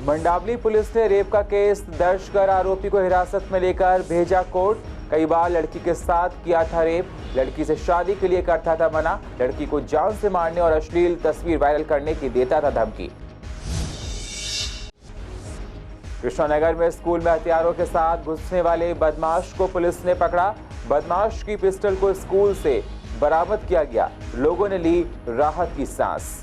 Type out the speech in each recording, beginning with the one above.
Mandawali police ने rape का case दर्ज कर आरोपी को हिरासत में लेकर भेजा कोर्ट। कई बार लड़की के साथ किया था रेप, लड़की से शादी के लिए करता था मना, लड़की को जान से मारने और अश्लील तस्वीर वायरल करने की देता था धमकी। कृष्णानगर में स्कूल में हथियारों के साथ घुसने वाले बदमाश को पुलिस ने पकड़ा। बदमाश की पिस्टल को स्कूल से बरामद किया गया। लोगों ने ली राहत की सांस।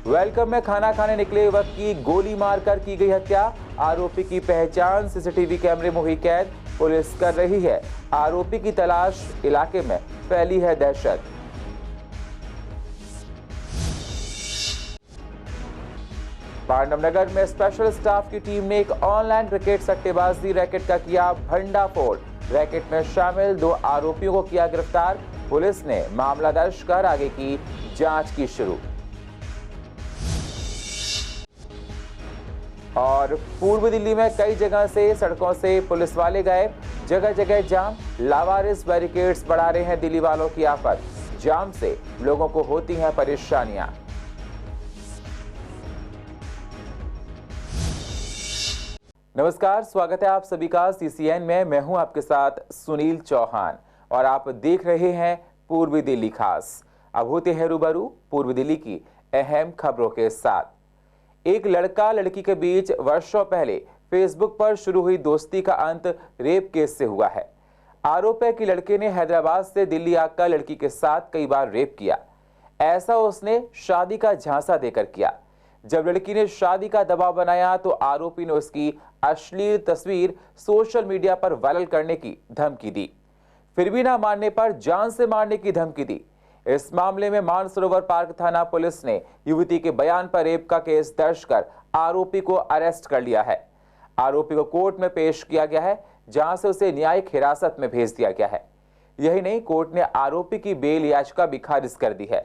वेलकम में खाना खाने निकले युवक की गोली मारकर की गई हत्या। आरोपी की पहचान सीसीटीवी कैमरे में हुई कैद। पुलिस कर रही है आरोपी की तलाश। इलाके में फैली है दहशत। पांडवनगर में स्पेशल स्टाफ की टीम ने एक ऑनलाइन क्रिकेट सट्टेबाजी रैकेट का किया भंडाफोड़। रैकेट में शामिल 2 आरोपियों को किया गिरफ्तार। पुलिस ने मामला दर्ज कर आगे की जांच की शुरू। और पूर्व दिल्ली में कई जगह से सड़कों से पुलिस वाले गए। जगह जगह जाम, लावारिस बैरिकेड्स बढ़ा रहे हैं दिल्ली वालों की आफत। जाम से लोगों को होती हैं परेशानियां। नमस्कार, स्वागत है आप सभी का सीसीएन में। मैं हूं आपके साथ सुनील चौहान और आप देख रहे हैं पूर्वी दिल्ली खास। अब होते हैं रूबरू पूर्वी दिल्ली की अहम खबरों के साथ। एक लड़का लड़की के बीच वर्षों पहले फेसबुक पर शुरू हुई दोस्ती का अंत रेप केस से हुआ है। आरोप है कि लड़के ने हैदराबाद से दिल्ली आकर लड़की के साथ कई बार रेप किया। ऐसा उसने शादी का झांसा देकर किया। जब लड़की ने शादी का दबाव बनाया तो आरोपी ने उसकी अश्लील तस्वीर सोशल मीडिया पर वायरल करने की धमकी दी। फिर भी ना मानने पर जान से मारने की धमकी दी। इस मामले में मानसरोवर पार्क थाना पुलिस ने युवती के बयान पर रेप का केस दर्ज कर आरोपी को अरेस्ट कर लिया है। आरोपी को कोर्ट में पेश किया गया है, जहां से उसे न्यायिक हिरासत में भेज दिया गया है। यही नहीं, कोर्ट ने आरोपी की बेल याचिका भी खारिज कर दी है।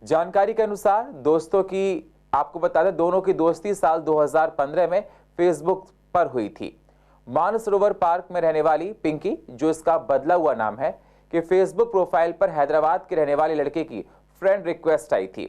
जानकारी के अनुसार दोस्तों की आपको बता दें, दोनों की दोस्ती साल 2015 में फेसबुक पर हुई थी। मानसरोवर पार्क में रहने वाली पिंकी, जो इसका बदला हुआ नाम है, कि फेसबुक प्रोफाइल पर हैदराबाद के रहने वाले लड़के की फ्रेंड रिक्वेस्ट आई थी।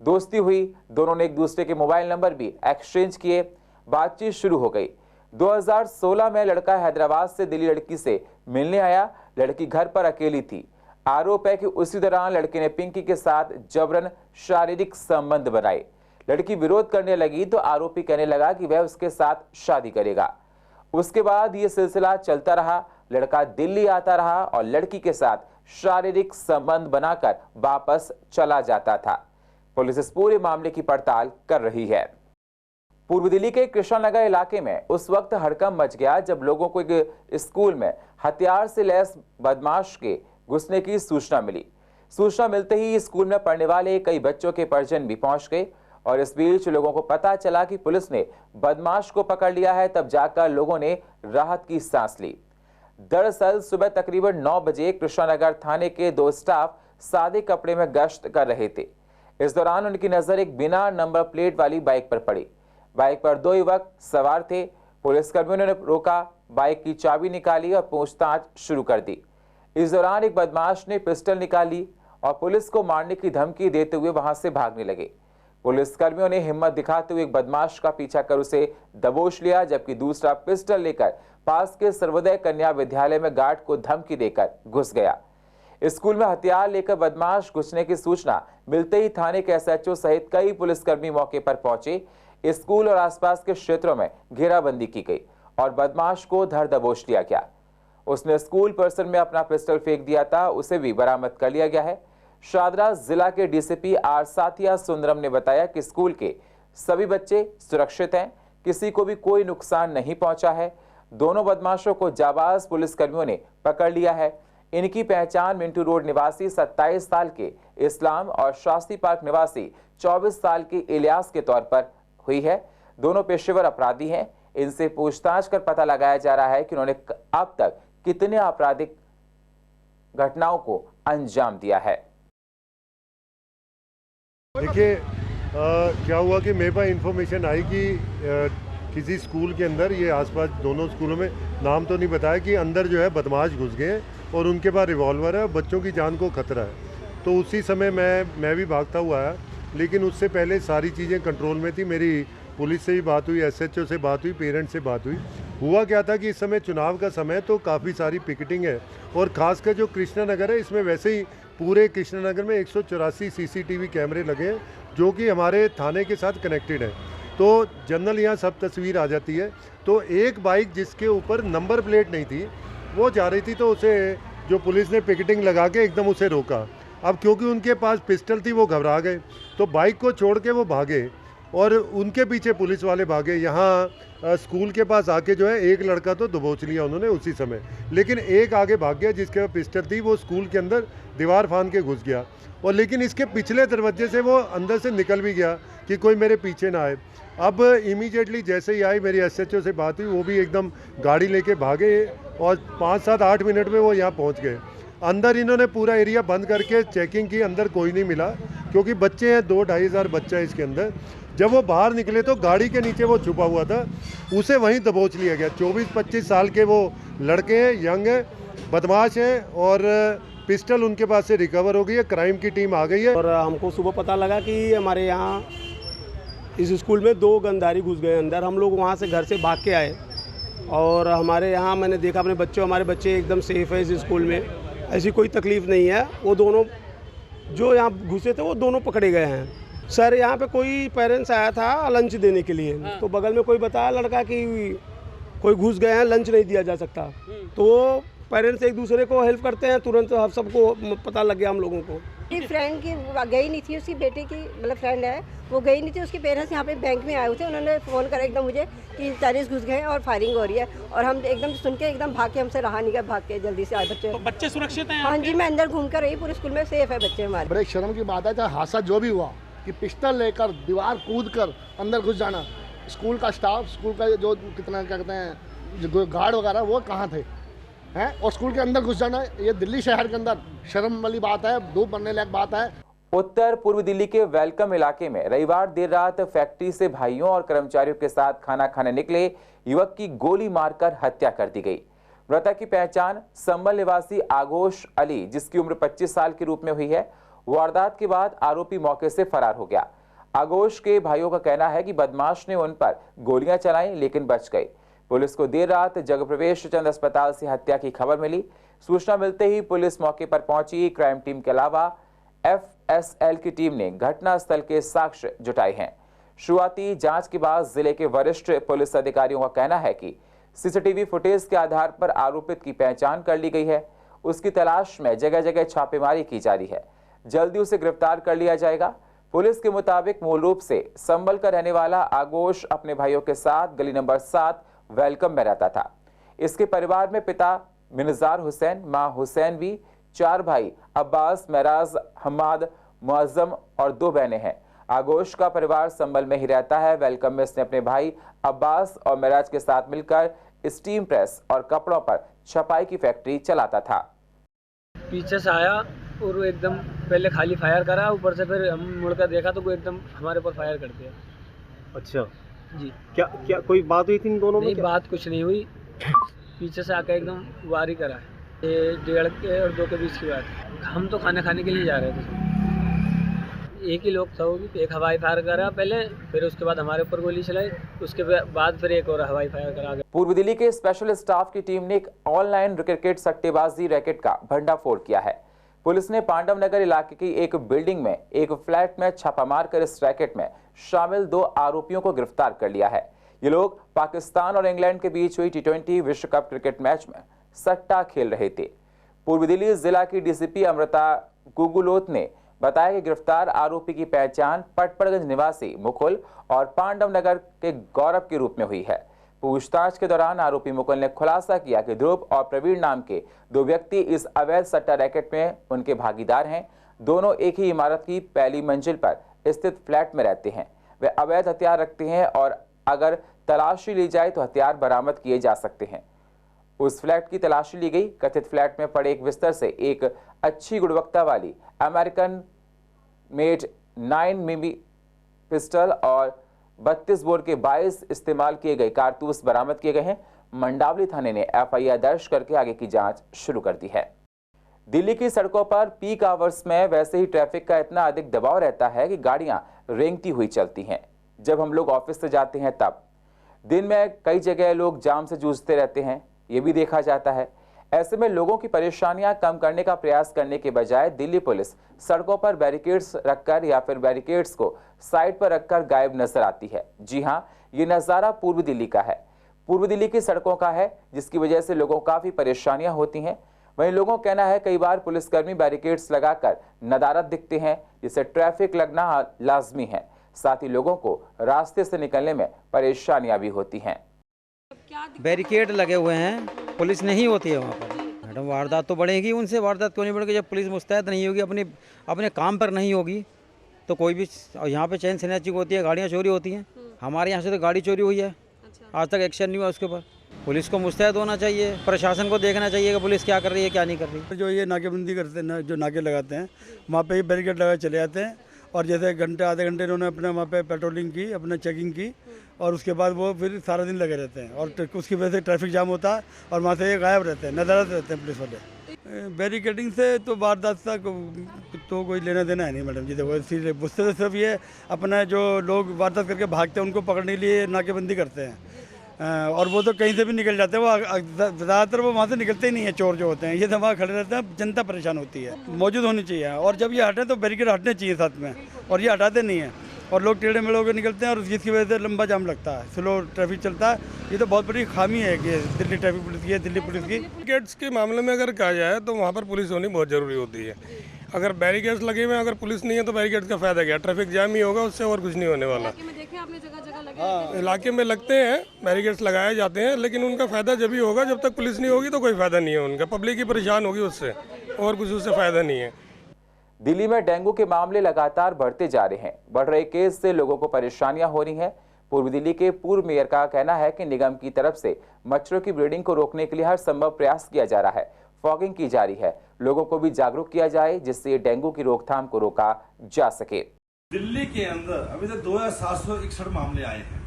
दोस्ती हुई, दोनों ने एक दूसरे के मोबाइल नंबर भी एक्सचेंज किए। बातचीत शुरू हो गई। 2016 में लड़का हैदराबाद से दिल्ली लड़की से मिलने आया। लड़की घर पर अकेली थी। आरोप है कि उसी दौरान लड़के ने पिंकी के साथ जबरन शारीरिक संबंध बनाए। लड़की विरोध करने लगी तो आरोपी कहने लगा कि वह उसके साथ शादी करेगा। उसके बाद यह सिलसिला चलता रहा। लड़का दिल्ली आता रहा और लड़की के साथ शारीरिक संबंध बनाकर वापस चला जाता था। पुलिस इस पूरे मामले की पड़ताल कर रही है। पूर्व दिल्ली के कृष्णानगर इलाके में उस वक्त हड़कंप मच गया जब लोगों को एक स्कूल में हथियार से लैस बदमाश के घुसने की सूचना मिली। सूचना मिलते ही स्कूल में पढ़ने वाले कई बच्चों के परिजन भी पहुंच गए और इस बीच लोगों को पता चला कि पुलिस ने बदमाश को पकड़ लिया है। तब जाकर लोगों ने राहत की सांस ली। दरअसल सुबह तकरीबन 9 बजे कृष्णानगर थाने के 2 स्टाफ सादे कपड़े में गश्त कर रहे थे। इस दौरान उनकी नजर एक बिना नंबर प्लेट वाली बाइक पर पड़ी। बाइक पर 2 युवक सवार थे। पुलिसकर्मियों ने रोका, बाइक की चाबी निकाली और पूछताछ शुरू कर दी। इस दौरान एक बदमाश ने पिस्टल निकाली और पुलिस को मारने की धमकी देते हुए वहां से भागने लगे। पुलिसकर्मियों ने हिम्मत दिखाते हुए एक बदमाश का पीछा कर उसे दबोच लिया, जबकि दूसरा पिस्टल लेकर पास के सर्वोदय कन्या विद्यालय में गार्ड को धमकी देकर घुस गया। स्कूल में हथियार लेकर बदमाश घुसने की सूचना मिलते ही थाने के एसएचओ सहित कई पुलिसकर्मी मौके पर पहुंचे। स्कूल और आसपास के क्षेत्रों में घेराबंदी की गई और बदमाश को धर दबोच लिया गया। उसने स्कूल परिसर में अपना पिस्टल फेंक दिया था, उसे भी बरामद कर लिया गया है। शादरा जिला के डीसीपी आर साथिया सुंदरम ने बताया कि स्कूल के सभी बच्चे सुरक्षित हैं, किसी को भी कोई नुकसान नहीं पहुंचा है। दोनों बदमाशों को जाबाज पुलिसकर्मियों ने पकड़ लिया है। इनकी पहचान मिंटू रोड निवासी 27 साल के इस्लाम और शास्त्री पार्क निवासी 24 साल के इलियास के तौर पर हुई है। दोनों पेशेवर अपराधी हैं। इनसे पूछताछ कर पता लगाया जा रहा है कि उन्होंने अब तक कितने आपराधिक घटनाओं को अंजाम दिया है। देखिए, क्या हुआ कि मेरे पास इन्फॉर्मेशन आई कि किसी स्कूल के अंदर, ये आसपास दोनों स्कूलों में, नाम तो नहीं बताया, कि अंदर जो है बदमाश घुस गए और उनके पास रिवॉल्वर है, बच्चों की जान को खतरा है। तो उसी समय मैं भी भागता हुआ आया लेकिन उससे पहले सारी चीज़ें कंट्रोल में थी। मेरी पुलिस से भी बात हुई, एसएचओ से बात हुई, पेरेंट्स से बात हुई। हुआ क्या था कि इस समय चुनाव का समय, तो काफ़ी सारी पिकेटिंग है, और ख़ासकर जो कृष्णानगर है, इसमें वैसे ही पूरे कृष्णानगर में 184 सीसीटीवी कैमरे लगे हैं जो कि हमारे थाने के साथ कनेक्टेड है। तो जनरल यहाँ सब तस्वीर आ जाती है। तो एक बाइक जिसके ऊपर नंबर प्लेट नहीं थी वो जा रही थी, तो उसे जो पुलिस ने पिकेटिंग लगा के एकदम उसे रोका। अब क्योंकि उनके पास पिस्टल थी वो घबरा गए, तो बाइक को छोड़ के वो भागे और उनके पीछे पुलिस वाले भागे। यहाँ स्कूल के पास आके जो है एक लड़का तो दबोच लिया उन्होंने उसी समय, लेकिन एक आगे भाग गया जिसके पास पिस्टल थी, वो स्कूल के अंदर दीवार फांद के घुस गया, और लेकिन इसके पिछले दरवाजे से वो अंदर से निकल भी गया कि कोई मेरे पीछे ना आए। अब इमीडिएटली जैसे ही आई, मेरी एसएचओ से बात हुई, वो भी एकदम गाड़ी लेके भागे और 5, 7, 8 मिनट में वो यहाँ पहुँच गए। अंदर इन्होंने पूरा एरिया बंद करके चेकिंग की, अंदर कोई नहीं मिला क्योंकि बच्चे हैं, 2-2.5 हज़ार बच्चा है इसके अंदर। जब वो बाहर निकले तो गाड़ी के नीचे वो छुपा हुआ था, उसे वहीं दबोच लिया गया। 24-25 साल के वो लड़के हैं, यंग हैं, बदमाश हैं, और पिस्टल उनके पास से रिकवर हो गई है। क्राइम की टीम आ गई है। और हमको सुबह पता लगा कि हमारे यहाँ इस स्कूल में 2 गंधारी घुस गए अंदर। हम लोग वहाँ से घर से भाग के आए और हमारे यहाँ मैंने देखा अपने बच्चों, हमारे बच्चे एकदम सेफ़ है इस स्कूल में, ऐसी कोई तकलीफ़ नहीं है। वो दोनों जो यहाँ घुसे थे वो दोनों पकड़े गए हैं। सर यहाँ पे कोई पेरेंट्स आया था लंच देने के लिए, तो बगल में कोई बताया लड़का कि कोई घुस गए हैं, लंच नहीं दिया जा सकता। तो पेरेंट्स एक दूसरे को हेल्प करते हैं, तुरंत हम सबको पता लग गया हम लोगों को। फ्रेंड की गई नहीं थी, उसकी बेटे की मतलब फ्रेंड है, वो गई नहीं थी। उसके पेरेंट्स यहाँ पे बैंक में आए हुए थे, उन्होंने फ़ोन करा एकदम मुझे कि टेररिस्ट घुस गए और फायरिंग हो रही है, और हम एकदम सुन के एकदम भाग के, हमसे रहा नहीं गया, भाग के जल्दी से आए बच्चे। तो बच्चे सुरक्षित हैं? हाँ जी, मैं अंदर घूम कर रही, पूरे स्कूल में सेफ है बच्चे हमारे। बड़े शर्म की बात है, चाहे हादसा जो भी हुआ कि पिस्टल लेकर दीवार कूद कर अंदर घुस जाना। स्कूल का स्टाफ, स्कूल का जो कितना क्या कहते हैं जो गार्ड वगैरह, वो कहाँ थे हैं, और स्कूल के अंदर घुस जाना, ये दिल्ली शहर के अंदर शर्म वाली बात है, धूप बनने लायक बात है। उत्तर पूर्व दिल्ली के वेलकम इलाके में रविवार देर रात फैक्ट्री से भाइयों और कर्मचारियों के साथ खाना खाने निकले युवक की गोली मारकर हत्या कर दी गई। मृतक की पहचान संबल निवासी आगोश अली, जिसकी उम्र 25 साल के रूप में हुई है। वारदात के बाद आरोपी मौके से फरार हो गया। आगोश के भाइयों का कहना है कि बदमाश ने उन पर गोलियां चलाई लेकिन बच गए। पुलिस को देर रात जगप्रवेश चंद अस्पताल से हत्या की खबर मिली। सूचना मिलते ही पुलिस मौके पर पहुंची। क्राइम टीम के अलावा एफएसएल की टीम ने घटनास्थल के साक्ष्य जुटाए हैं। शुरुआती जांच के बाद जिले के वरिष्ठ पुलिस अधिकारियों का कहना है कि सीसीटीवी फुटेज के आधार पर आरोपित की पहचान कर ली गई है। उसकी तलाश में जगह जगह छापेमारी की जा रही है। जल्दी उसे गिरफ्तार कर लिया जाएगा। पुलिस के मुताबिक मूल रूप से संबल का रहने वाला आगोश अपने भाइयों के साथ गली नंबर 7 वेलकम में रहता था। इसके परिवार में पिता मिनजार हुसैन, मां हुसैन, 4 भाई अब्बास, मेराज, हम्माद, मुअज्जम और 2 बहनें हैं। आगोश का परिवार संबल में ही रहता है। वेलकम में इसने अपने भाई अब्बास और मेराज के साथ मिलकर स्टीम प्रेस और कपड़ों पर छपाई की फैक्ट्री चलाता था। पीछे से आया और एकदम पहले खाली फायर करा, ऊपर से फिर हम मुड़कर देखा तो वो एकदम हमारे ऊपर फायर कर दिया। अच्छा जी। क्या कोई बात हुई थी इन दोनों में? नहीं, बात कुछ नहीं हुई। पीछे से आकर एकदम वारी करा है। ये 1:30 के और 2 के बीच की बात। हम तो खाना खाने के लिए जा रहे थे। एक ही लोग था, वो भी एक हवाई फायर करा पहले, फिर उसके बाद हमारे ऊपर गोली चलाई, उसके बाद फिर एक और हवाई फायर करा। पूर्व दिल्ली के स्पेशल स्टाफ की टीम ने एक ऑनलाइन क्रिकेट सट्टेबाजी रैकेट का भंडाफोड़ किया है। पुलिस ने पांडव नगर इलाके की एक बिल्डिंग में एक फ्लैट में छापा मारकर इस रैकेट में शामिल 2 आरोपियों को गिरफ्तार कर लिया है। ये लोग पाकिस्तान और इंग्लैंड के बीच हुई T20 विश्व कप क्रिकेट मैच में सट्टा खेल रहे थे। पूर्व दिल्ली जिला की डीसीपी अमृता गुगुलोत ने बताया कि गिरफ्तार आरोपी की पहचान पटपड़गंज निवासी मुकुल और पांडव नगर के गौरव के रूप में हुई है। पूछताछ के दौरान आरोपी मुकुल ने खुलासा किया कि ध्रुव और प्रवीण नाम के 2 व्यक्ति इस अवैध सट्टा रैकेट में उनके भागीदार हैं। दोनों एक ही इमारत की पहली मंजिल पर स्थित फ्लैट में रहते हैं। वे अवैध हथियार रखते हैं और अगर तलाशी ली जाए तो हथियार बरामद किए जा सकते हैं। उस फ्लैट की तलाशी ली गई। कथित फ्लैट में पड़े एक बिस्तर से एक अच्छी गुणवत्ता वाली अमेरिकन मेड 9mm पिस्टल और 32 बोर के 22 इस्तेमाल किए गए कारतूस बरामद किए गए हैं। मंडावली थाने ने FIR दर्ज करके आगे की जांच शुरू कर दी है। दिल्ली की सड़कों पर पीक आवर्स में वैसे ही ट्रैफिक का इतना अधिक दबाव रहता है कि गाड़ियां रेंगती हुई चलती हैं। जब हम लोग ऑफिस से जाते हैं तब दिन में कई जगह लोग जाम से जूझते रहते हैं, ये भी देखा जाता है। ऐसे में लोगों की परेशानियां कम करने का प्रयास करने के बजाय दिल्ली पुलिस सड़कों पर बैरिकेड्स रखकर या फिर बैरिकेड्स को साइड पर रखकर गायब नजर आती है। जी हां, ये नज़ारा पूर्व दिल्ली का है। पूर्व दिल्ली की सड़कों का है, जिसकी वजह से लोगों को काफी परेशानियां होती हैं। वहीं लोगों का कहना है कई बार पुलिसकर्मी बैरिकेड्स लगाकर नदारद दिखते हैं, जिससे ट्रैफिक लगना लाजमी है। साथ ही लोगों को रास्ते से निकलने में परेशानियां भी होती हैं। बैरिकेड लगे हुए हैं, पुलिस नहीं होती है वहाँ पर। मैडम, वारदात तो बढ़ेगी, उनसे वारदात क्यों नहीं बढ़ेगी? जब पुलिस मुस्तैद नहीं होगी, अपने काम पर नहीं होगी तो कोई भी यहाँ पे चैन स्नैचिंग होती है, गाड़ियाँ चोरी होती हैं। हमारे यहाँ से तो गाड़ी चोरी हुई है, आज तक एक्शन नहीं हुआ उसके ऊपर। पुलिस को मुस्तैद होना चाहिए, प्रशासन को देखना चाहिए कि पुलिस क्या कर रही है क्या नहीं कर रही। जो ये नाकेबंदी करते हैं, जो नाके लगाते हैं, वहाँ पे ही बैरिकेड लगा चले जाते हैं और जैसे घंटे आधे घंटे इन्होंने अपने वहाँ पे पेट्रोलिंग की, अपने चेकिंग की और उसके बाद वो फिर सारा दिन लगे रहते हैं और उसकी वजह से ट्रैफिक जाम होता है और वहाँ से ये गायब रहते हैं, नदारद रहते हैं पुलिस वाले। बैरिकेडिंग से तो वारदात तक तो कोई लेना देना है नहीं मैडम जी। देखो उससे तो सिर्फ ये अपना जो लोग वारदात करके भागते हैं उनको पकड़ने के लिए नाकेबंदी करते हैं और वो तो कहीं से भी निकल जाते हैं। वो ज़्यादातर वो वहाँ से निकलते ही नहीं है, चोर जो होते हैं ये तो वहाँ खड़े रहते हैं, जनता परेशान होती है। मौजूद होनी चाहिए और जब ये हटे तो बैरिकेड हटने चाहिए साथ में, और ये हटाते नहीं है और लोग टेढ़े मेढ़े होकर निकलते हैं और जिसकी वजह से लंबा जाम लगता है, स्लो ट्रैफिक चलता है। ये तो बहुत बड़ी खामी है कि दिल्ली ट्रैफिक पुलिस की, दिल्ली पुलिस की। बैरिकेड्स के मामले में अगर कहा जाए तो वहाँ पर पुलिस होनी बहुत ज़रूरी होती है। अगर बैरिकेड्स लगे हुए अगर पुलिस नहीं है तो बैरिकेड्स का फायदा क्या? ट्रैफिक जाम ही होगा, उससे और कुछ नहीं होने वाला। इलाके में लगते हैं, बैरिकेड्स लगाए जाते हैं, लेकिन उनका फायदा जब ही होगा जब तक पुलिस नहीं होगी तो कोई फायदा नहीं है उनका। पब्लिक ही परेशान होगी उससे, और कुछ उससे फायदा नहीं है। दिल्ली में डेंगू के मामले लगातार बढ़ते जा रहे हैं। बढ़ रहे केस से लोगों को परेशानियां हो रही हैं। पूर्व दिल्ली के पूर्व मेयर का कहना है कि निगम की तरफ से मच्छरों की ब्रीडिंग को रोकने के लिए हर संभव प्रयास किया जा रहा है। फॉगिंग की जा रही है, लोगों को भी जागरूक किया जाए जिससे डेंगू की रोकथाम को रोका जा सके। दिल्ली के अंदर अभी तक 2761 मामले आए हैं।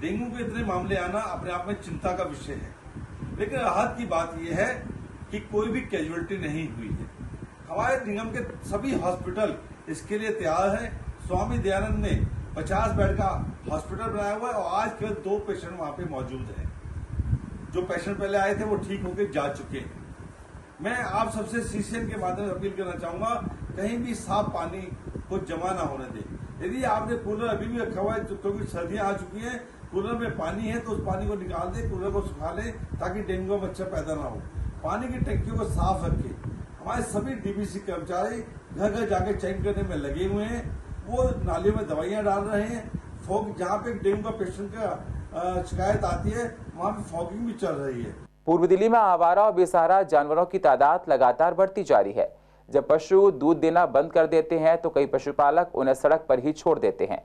डेंगू के इतने मामले आना अपने आप में चिंता का विषय है, लेकिन राहत की बात यह है कि कोई भी कैजुअलिटी नहीं हुई है। हमारे निगम के सभी हॉस्पिटल इसके लिए तैयार हैं। स्वामी दयानंद ने 50 बेड का हॉस्पिटल बनाया हुआ है और आज केवल 2 पेशेंट वहां पे मौजूद हैं। जो पेशेंट पहले आए थे वो ठीक होकर जा चुके हैं। मैं आप सबसे सीसीएन के माध्यम से अपील करना चाहूंगा, कहीं भी साफ पानी को जमा ना होने दें। यदि आपने कूलर अभी भी रखा हुआ है, क्योंकि सर्दियां आ चुकी हैं, कूलर में पानी है तो उस पानी को निकाल दें, कूलर को सुखा लें ताकि डेंगू का मच्छर पैदा ना हो। पानी की टंकियों को साफ रखें। हमारे सभी डीबीसी कर्मचारी घर घर जाके चेक करने में लगे हुए हैं। वो नालियों में दवाइयां डाल रहे हैं। फॉग जहाँ पे डेंगू का पेशेंट का शिकायत आती है वहाँ पे फॉगिंग भी चल रही है। पूर्व दिल्ली में आवारा और बेसहारा जानवरों की तादाद लगातार बढ़ती जा रही है। जब पशु दूध देना बंद कर देते हैं तो कई पशुपालक उन्हें सड़क पर ही छोड़ देते हैं,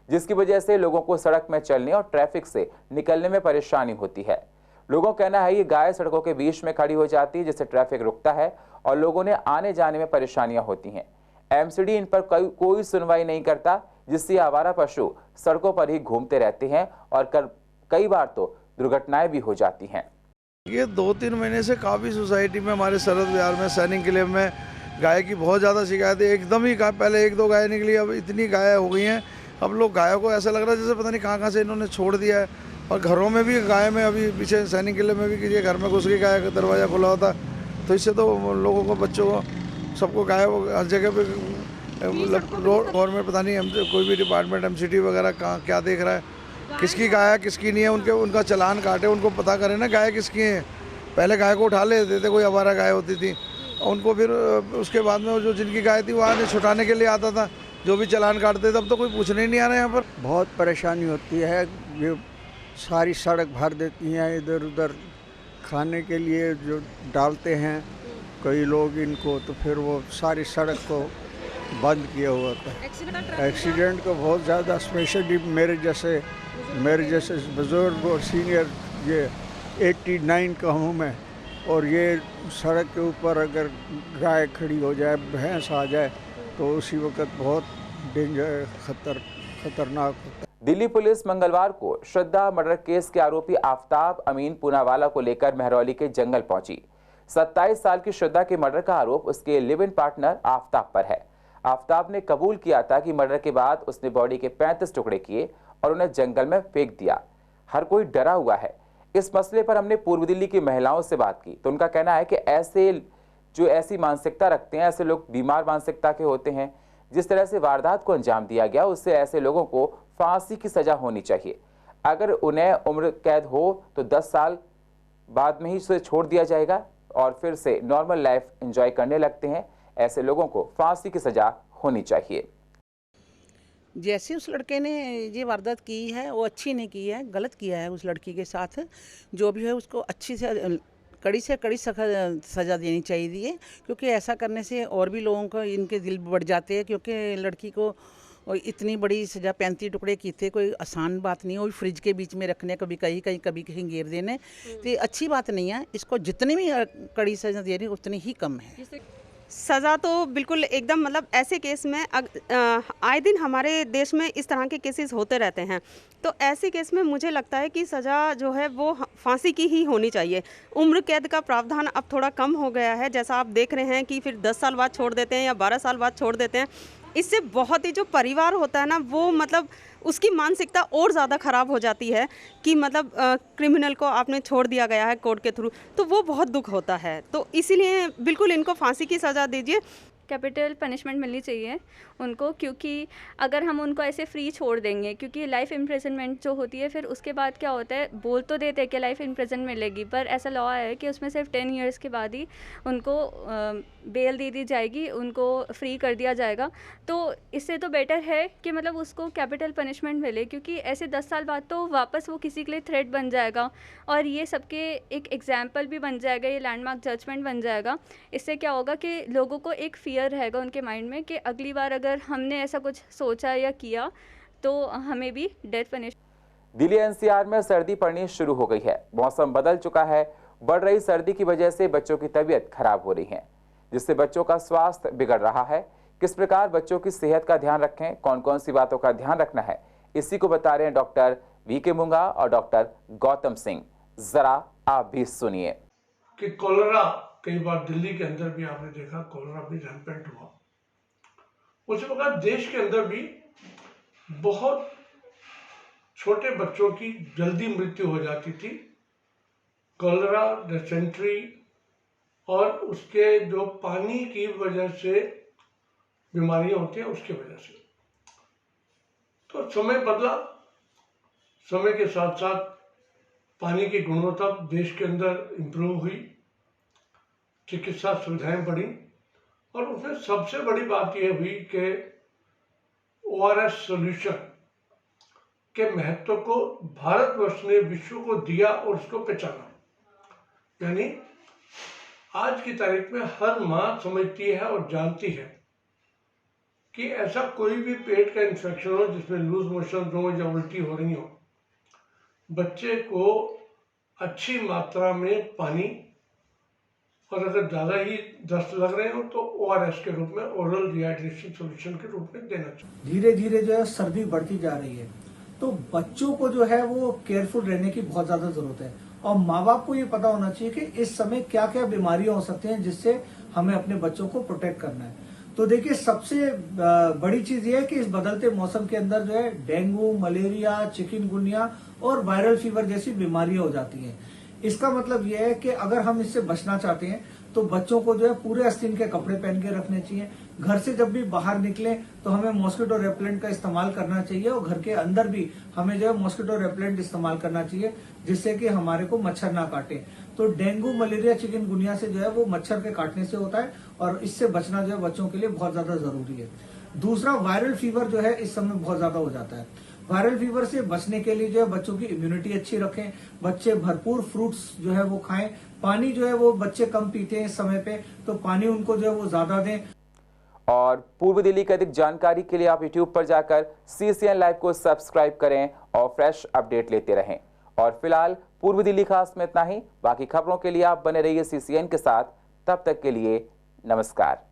जिसकी वजह से लोगों को सड़क में चलने और ट्रैफिक से निकलने में परेशानी होती है। लोगों का कहना है ये गाय सड़कों के बीच में खड़ी हो जाती है, जिससे ट्रैफिक रुकता है और लोगों ने आने जाने में परेशानियां होती हैं। एमसीडी इन पर कोई सुनवाई नहीं करता, जिससे आवारा पशु सड़कों पर ही घूमते रहते हैं और कई बार तो दुर्घटनाएं भी हो जाती हैं। ये 2-3 महीने से काफ़ी सोसाइटी में हमारे सरहद विहार में, सैनिक किले में गाय की बहुत ज़्यादा शिकायत है। एकदम ही पहले 1-2 गाय निकली, अब इतनी गाय हो गई हैं। अब लोग गायों को ऐसा लग रहा है जैसे पता नहीं कहाँ से इन्होंने छोड़ दिया है। और घरों में भी गाय में, अभी पीछे सैनिक किले में भी किसी घर में घुस के गाय का दरवाज़ा खुला होता, तो इससे तो लोगों को, बच्चों को, सबको गाय हर जगह पे रोड गवर्नमेंट पता नहीं कोई भी डिपार्टमेंट एमसीडी वगैरह कहाँ क्या देख रहा है, किसकी गाय है किसकी नहीं है, उनका चालान काटे, उनको पता करें ना गाय किसकी है। पहले गाय को उठा लेते थे, कोई आवारा गाय होती थी, उनको फिर उसके बाद में जो जिनकी गाय थी वहाँ छुटाने के लिए आता था, जो भी चालान काटते थे। अब तो कोई पूछने ही नहीं आ रहा है यहाँ पर। बहुत परेशानी होती है, ये सारी सड़क भर देती हैं, इधर उधर खाने के लिए जो डालते हैं कई लोग इनको, तो फिर वो सारी सड़क को बंद किया हुआ था। एक्सीडेंट को बहुत ज़्यादा, स्पेशली मेरे जैसे बुजुर्ग और सीनियर, ये 89 का हूँ मैं, और ये सड़क के ऊपर अगर गाय खड़ी हो जाए, भैंस आ जाए तो उसी वक्त बहुत डेंजर खतरनाक होता है। दिल्ली पुलिस मंगलवार को श्रद्धा मर्डर केस के आरोपी आफ्ताब अमीन पूनावाला को लेकर महरौली के जंगल पहुंची। 27 साल की श्रद्धा के मर्डर का आरोप उसके लिव इन पार्टनर आफ्ताब पर है। आफ्ताब ने कबूल किया था कि मर्डर के बाद उसने बॉडी के 35 टुकड़े किए और उन्हें जंगल में फेंक दिया। हर कोई डरा हुआ है। इस मसले पर हमने पूर्व दिल्ली की महिलाओं से बात की तो उनका कहना है कि ऐसी मानसिकता रखते हैं, ऐसे लोग बीमार मानसिकता के होते हैं। जिस तरह से वारदात को अंजाम दिया गया उससे ऐसे लोगों को फांसी की सजा होनी चाहिए। अगर उन्हें उम्र कैद हो तो 10 साल बाद में ही उसे छोड़ दिया जाएगा और फिर से नॉर्मल लाइफ एंजॉय करने लगते हैं। ऐसे लोगों को फांसी की सजा होनी चाहिए। जैसे उस लड़के ने ये वारदात की है वो अच्छी नहीं की है, गलत किया है। उस लड़की के साथ जो भी है उसको अच्छी से कड़ी सज़ा देनी चाहिए, क्योंकि ऐसा करने से और भी लोगों को इनके दिल बढ़ जाते हैं। क्योंकि लड़की को इतनी बड़ी सज़ा 35 टुकड़े किए थे, कोई आसान बात नहीं है। वो फ्रिज के बीच में रखने, कभी कहीं गिर देने, तो ये अच्छी बात नहीं है। इसको जितनी भी कड़ी सज़ा दे रही उतनी ही कम है। सज़ा तो बिल्कुल एकदम, मतलब ऐसे केस में आए दिन हमारे देश में इस तरह के केसेस होते रहते हैं। तो ऐसे केस में मुझे लगता है कि सज़ा जो है वो फांसी की ही होनी चाहिए। उम्र कैद का प्रावधान अब थोड़ा कम हो गया है, जैसा आप देख रहे हैं कि फिर 10 साल बाद छोड़ देते हैं या 12 साल बाद छोड़ देते हैं। इससे बहुत ही जो परिवार होता है ना, वो मतलब उसकी मानसिकता और ज़्यादा ख़राब हो जाती है कि मतलब क्रिमिनल को आपने छोड़ दिया गया है कोर्ट के थ्रू, तो वो बहुत दुख होता है। तो इसीलिए बिल्कुल इनको फांसी की सज़ा दीजिए। कैपिटल पनिशमेंट मिलनी चाहिए उनको, क्योंकि अगर हम उनको ऐसे फ्री छोड़ देंगे, क्योंकि लाइफ इम्प्रिजनमेंट जो होती है फिर उसके बाद क्या होता है, बोल तो देते हैं कि लाइफ इम्प्रिजन मिलेगी, पर ऐसा लॉ है कि उसमें सिर्फ 10 ईयर्स के बाद ही उनको बेल दे दी जाएगी, उनको फ्री कर दिया जाएगा। तो इससे तो बेटर है कि मतलब उसको कैपिटल पनिशमेंट मिले, क्योंकि ऐसे 10 साल बाद तो वापस वो किसी के लिए थ्रेट बन जाएगा और ये सबके एक एग्जाम्पल भी बन जाएगा, ये लैंडमार्क जजमेंट बन जाएगा। इससे क्या होगा कि लोगों को एक फियर रहेगा उनके माइंड में कि अगली बार अगर हमने ऐसा कुछ सोचा या किया तो हमें भी डेथ पनिशमेंट। दिल्ली एनसीआर में सर्दी पड़नी शुरू हो गई है। मौसम बदल चुका है। बढ़ रही सर्दी की वजह से बच्चों की तबीयत खराब हो रही है, जिससे बच्चों का स्वास्थ्य बिगड़ रहा है। किस प्रकार बच्चों की सेहत का ध्यान रखें, कौन कौन सी बातों का ध्यान रखना है, इसी को बता रहे हैं डॉक्टर वीके मुंगा और डॉक्टर गौतम सिंह। जरा आप भी सुनिए। कि कोलेरा कई बार दिल्ली के अंदर भी आपने देखा कोलेरा भी रैंपेंट हुआ। उसी प्रकार देश के अंदर भी बहुत छोटे बच्चों की जल्दी मृत्यु हो जाती थी, कोलेरा, डिसेंट्री और उसके जो पानी की वजह से बीमारियां होती हैं उसकी वजह से। तो समय बदला, समय के साथ साथ पानी की गुणवत्ता देश के अंदर इम्प्रूव हुई, चिकित्सा सुविधाएं बढ़ी और उसमें सबसे बड़ी बात यह हुई कि ORS सॉल्यूशन के महत्व को भारतवर्ष ने विश्व को दिया और उसको पहचाना। यानी आज की तारीख में हर माँ समझती है और जानती है कि ऐसा कोई भी पेट का इन्फेक्शन हो जिसमें लूज मोशन हो या उल्टी हो रही हो, बच्चे को अच्छी मात्रा में पानी और अगर ज़्यादा ही दस्त लग रहे हो तो ORS के रूप में, ओरल रिहाइड्रेशन सॉल्यूशन के रूप में देना चाहिए। धीरे धीरे जो है सर्दी बढ़ती जा रही है, तो बच्चों को जो है वो केयरफुल रहने की बहुत ज्यादा जरूरत है और माँ बाप को ये पता होना चाहिए कि इस समय क्या क्या बीमारियां हो सकती हैं जिससे हमें अपने बच्चों को प्रोटेक्ट करना है। तो देखिए सबसे बड़ी चीज ये है कि इस बदलते मौसम के अंदर जो है डेंगू, मलेरिया, चिकनगुनिया और वायरल फीवर जैसी बीमारियां हो जाती हैं। इसका मतलब यह है कि अगर हम इससे बचना चाहते हैं तो बच्चों को जो है पूरे आस्तीन के कपड़े पहन के रखने चाहिए। घर से जब भी बाहर निकले तो हमें मॉस्किटो रेपेलेंट का इस्तेमाल करना चाहिए और घर के अंदर भी हमें जो है मॉस्किटो रेपेलेंट इस्तेमाल करना चाहिए जिससे कि हमारे को मच्छर ना काटे। तो डेंगू, मलेरिया, चिकनगुनिया से जो है वो मच्छर के काटने से होता है और इससे बचना जो है बच्चों के लिए बहुत ज्यादा जरूरी है। दूसरा, वायरल फीवर जो है इस समय बहुत ज्यादा हो जाता है। वायरल फीवर से बचने के लिए जो है बच्चों की इम्यूनिटी अच्छी रखें, बच्चे भरपूर फ्रूट्स जो है वो खाएं, पानी जो है वो बच्चे कम पीते हैं इस समय पे, तो पानी उनको जो है वो ज्यादा दें। और पूर्व दिल्ली की अधिक जानकारी के लिए आप YouTube पर जाकर CCN लाइव को सब्सक्राइब करें और फ्रेश अपडेट लेते रहें। और फिलहाल पूर्व दिल्ली खास में इतना ही। बाकी खबरों के लिए आप बने रहिए CCN के साथ। तब तक के लिए नमस्कार।